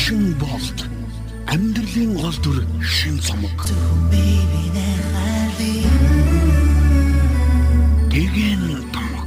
Дүүчин болт амьдралын гол дүр шин цомог. Тэгэн томог.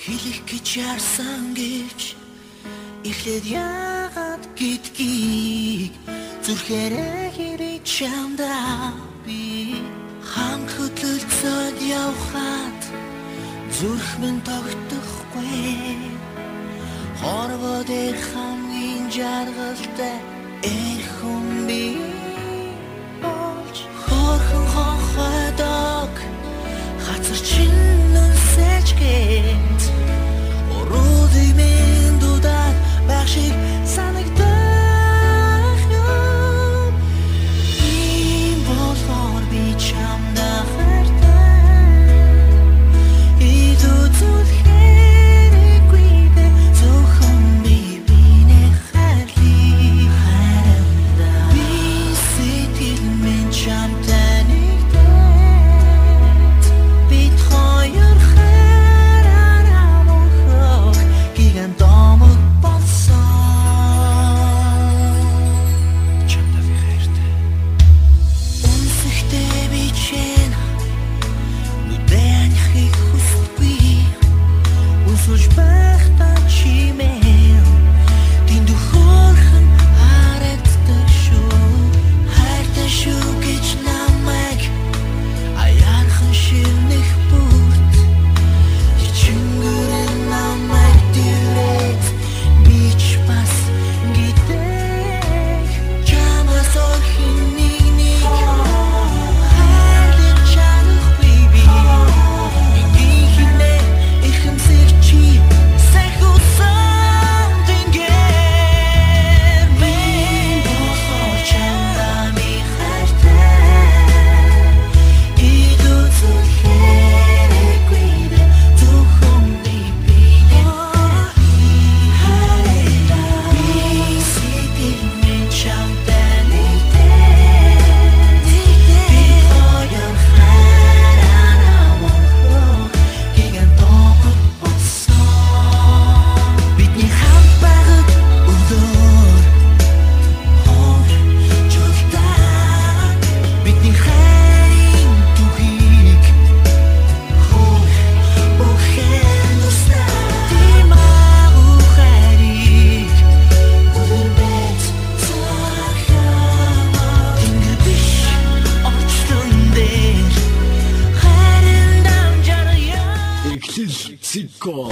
Хэлэх гэж ярсан гэж эхлээд яагаад гэдгийг зүрхээрээ хэрэг чамдаа би ханхутлцоод явхад зүрх минь тогтохгүй хорвоод хамгийн жаргалтай хүн би болж хорхон хонхойдог хацар чинь сэжгээд оруудыг минь дудаад байх шиг санагдах юм ийм болохоор би чамдаа хайртай идүүцүүд хэрэггүй бэ зөвхөн би бинэ хайрлыг хайрамдаа би сэтгэл минь чамтай нэгдээд бид хоёр Zico.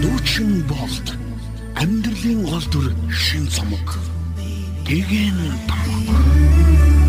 Дүүчин болт амьдралын гол дүр шин цомог. Тэгэн томог.